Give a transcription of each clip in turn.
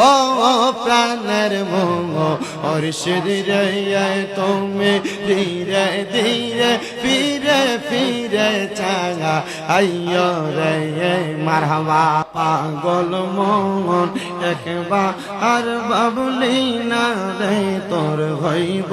ও প্রাণের মুর্শিদ রে তুমি ধীরে ধীরে ফিরে ফিরে চাঙা আইয়ো রে মারহাবা পাগল মন একবার আর বাবলি না রে তোর হইব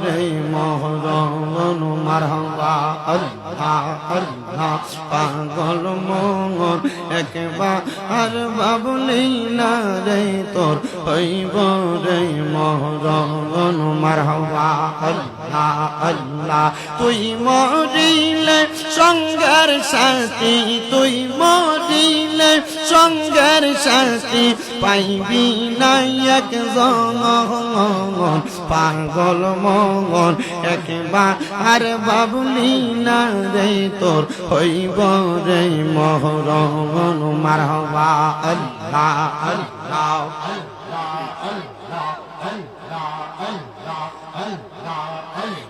রে মহরণ মারহাবা আল্লাহ আল্লাহ পাগল মন একবার আর বাবলি না রে তোর হইব রে মহরণ মারহাবা আল্লাহ আল্লাহ তুই মরিলে সঙ্গের সাথী তুই মরিলে সঙ্গের সাথী পাইবি না একজন পাগল মন একবার আর বাবলি না রে তোর হইব রে মহরণ মারহাবা আল্লাহ আল্লাহ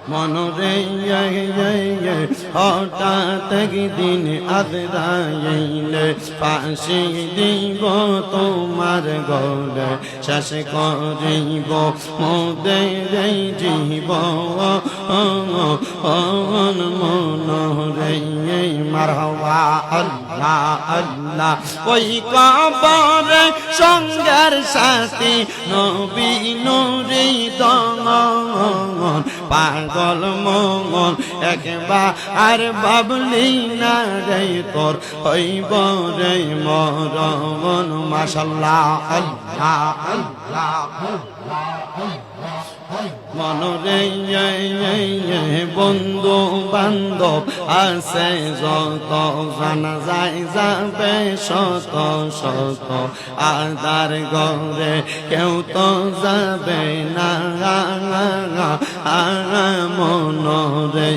মনরে হঠাৎ একদিন আদরাইলে পাশে দিব তোমার গলে শেষ করিব মোদের জীব মনরে মারহাবা আল্লাহ আল্লাহ ওই কবরে সঙ্গের সাথী নবী নুরি দন পাগল মন একবার আর বাবলি না রে তোর হইব রে মরণ মাশাআল্লাহ আল্লাহ আল্লাহ মনরে বন্ধু বান্ধব আছে যত জানা যায় যাবে শত শত আদার ঘরে কেউ তো যাবে না মনরে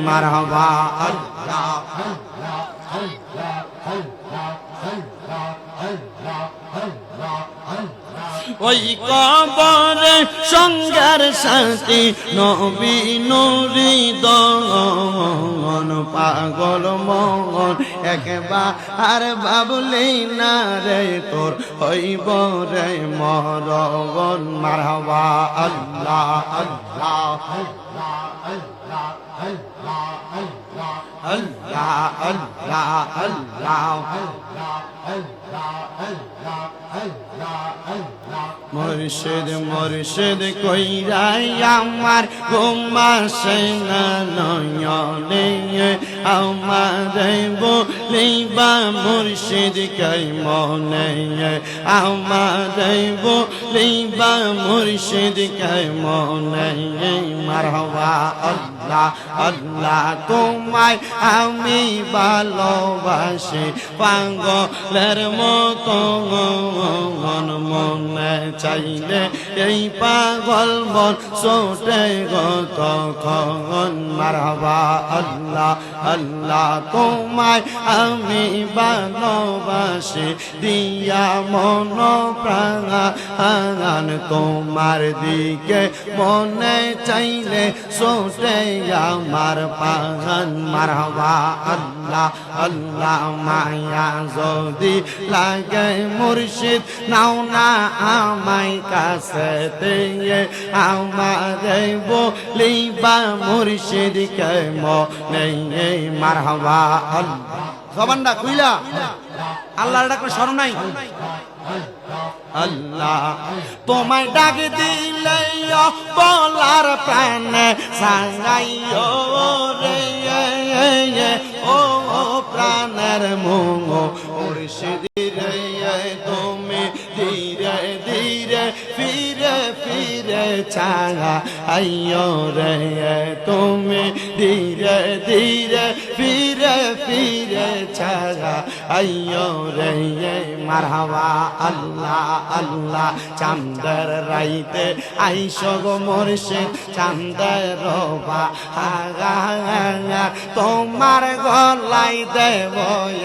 মারহাবা আল্লাহ ওই কবরে সঙ্গের সাথী নবী নুরি দন পাগল মন একবার আর বাবলি না রে তোর হইব রে মরণ মারহাবা আল্লাহ আল্লাহ আল্লাহ আল্লাহ আল্লাহ মুর্শিদ মুর্শিদ কইরাই আমার ঘুমাসে না নয়নে আমার বলিবা মুর্শিদ কই মনে আমার বলিবা মুর্শিদ কই মনে মারহাবা আল্লাহ আল্লাহ তোমায় আমি ভালোবাসি পাগলের মতো মনে চাইলে এই পাগল মন ছোটে গত খন মারহাবা আল্লাহ আল্লাহ তোমায় আমি ভালোবাসি দিয়া মন প্রাণ তোমার দিকে মনে চাইলে ছোটে আমার পাগল মারহাবা আল্লাহ আল্লাহ মায়া যদি লাগে মুর্শিদ নাও না আমায় কাছে আমারে বলিবা মুর্শিদ কে মনে মারহাবা আল্লাহ জবানটা খুইলা আল্লাহর ডাকে স্মরণ নাই আল্লাহ তোমায় ডাক দিলে বলার প্রাণে সাঙ্গাইও রে ও প্রাণের মুর্শিদ রে তুমি ধীরে ধীরে ফিরে ফিরে চাঙা আইয়ো রে তুমি ধীরে ধীরে ফিরে ফিরে চাঙা আইয়ো রে মারহাবা আল্লাহ আল্লাহ চাঁদের রাইতে আইসো গো মুর্শিদ চাঁদের রোবা তোমার গলাই দেব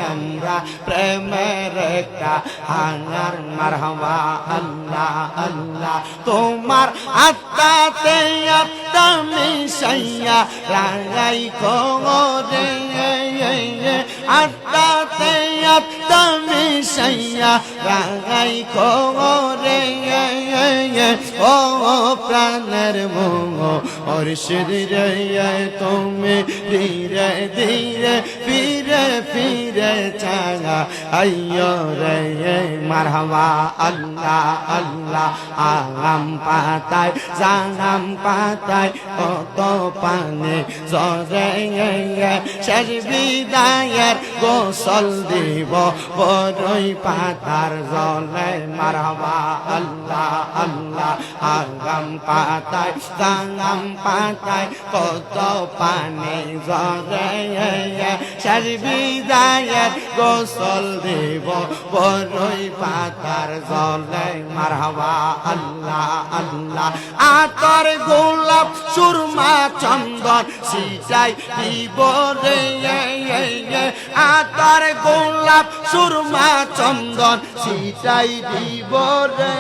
আমরা প্রেমের একটা হাঙ্গার মারহাবা আল্লাহ আল্লাহ তোমার আত্মাতে আত্মা মিশাইয়া রাগাই কোরে আত্মাতে তুমি সাইয়া রাগাই করে ও প্রাণের মোহ মুর্শিদ রে তুমি ধীরে ধীরে ফিরে ফিরে চাঙা আইয়ো রে মারহাবা আল্লাহ আল্লাহ আগাম পাতায় জাগাম পাতায় কত পানি জরে শেষ বিদায়ের গোসল দিব বড়ই পাতার জলে মারহাবা আল্লাহ আল্লাহ আগাম পাতায় জাগাম পাতায় কত পানি জরে শেষ বিদায়ের গোসল দিব বড়ই পাতার জলে মারহাবা আল্লাহ আল্লাহ আতর গোলাপ সুরমা চন্দন সিজাই দিব রে আতর গোলাপ সুরমা চন্দন সিজাই দিব রে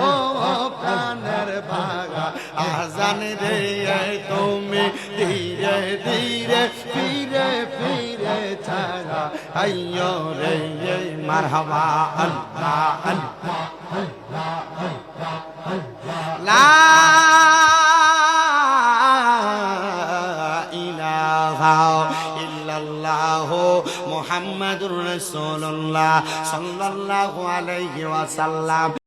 ও প্রাণের ভাগা আজান রে তুমি ধীরে ধীরে ফিরে ফিরে ছাড়া আইয়ো রে মারহাবা আল্লাহ আল্লাহ লা ইলাহা ইল্লাল্লাহ মুহাম্মাদুর রাসূলুল্লাহ সাল্লাল্লাহু আলাইহি ওয়াসাল্লাম।